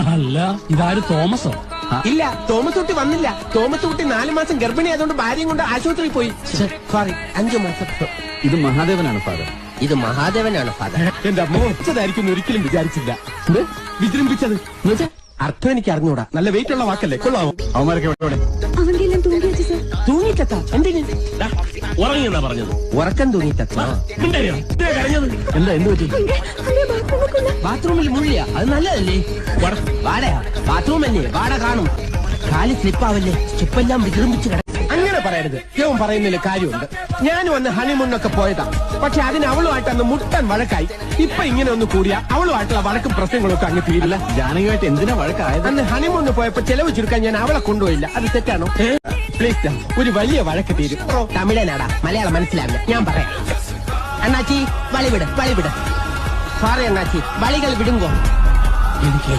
അല്ല, ഇതാര് തോമസോ? ഇല്ല, തോമസ് കുട്ടി വന്നില്ല. തോമസ് കുട്ടി 4 മാസം ഗർഭിണി ആയതുകൊണ്ട് ഭാര്യയും കൊണ്ട് ആശുപത്രിയിൽ പോയി. സോറി, 5 മാസം. ഇത് മഹാദേവനാണ് ഫാദർ. ഇത് മഹാദേവനാണ് ഫാദർ. എന്റെ അമ്മ ഒച്ചതായിരിക്കും ഒരിക്കലും വിചാരിച്ചില്ല. വിജൃംഭിച്ചത് അർത്ഥം എനിക്ക് അറിഞ്ഞൂടാ. നല്ല വെയിറ്റ് ഉള്ള വാക്കല്ലേ, കൊള്ളാമോ? അവന്മാരൊക്കെ എവിടെ? അവന്റെല്ലാം തൂങ്ങിവെച്ചു സാർ. തൂങ്ങിത്തത്ത എന്തിന്? ഉറങ്ങിയെന്നാ പറഞ്ഞത്. ഉറക്കം തൂങ്ങിത്തത്ത. കരഞ്ഞത് എന്താ എന്ത് പറ്റി? ബാത്റൂമിൽ മുള്ളിയ അത് നല്ലതല്ലേ? വാടയാ ബാത്റൂം അല്ലേ, വാട കാണും. കാല് സ്ലിപ്പാവല്ലേ, സ്റ്റെപ്പെല്ലാം വിജൃംഭിച്ച് കിടക്കും. അങ്ങനെ പറയരുത്. യവൻ പറയുന്നതിൽ കാര്യമുണ്ട്. ഞാൻ വന്ന് ഹണിമൂണൊക്കെ പോയതാ. പക്ഷെ അതിന് അവളുമായിട്ട് അന്ന് മുട്ടാൻ വഴക്കായി. ഇപ്പൊ ഇങ്ങനെ ഒന്ന് കൂടിയാ അവളുമായിട്ടുള്ള വഴക്കും പ്രശ്നങ്ങളും ഒക്കെ അങ്ങ് തീരില്ല. ജാനകിയായിട്ട് എന്തിനാ വഴക്കായത്? അന്ന് ഹണിമൂണിന് പോയപ്പോ ചെലവ് ചുരുക്കാൻ ഞാൻ അവളെ കൊണ്ടുപോയില്ല. അത് തെറ്റാണോ? പ്ലീസ്, ഒരു വലിയ വഴക്ക് തീരും. തമിഴനാടാ, മലയാളം മനസ്സിലാവില്ല. ഞാൻ പറയാം. അണ്ണാച്ചി, വളി വിട്. സാറേ അണ്ണാച്ചി, വളികൾ വിടുങ്കോ. എനിക്ക്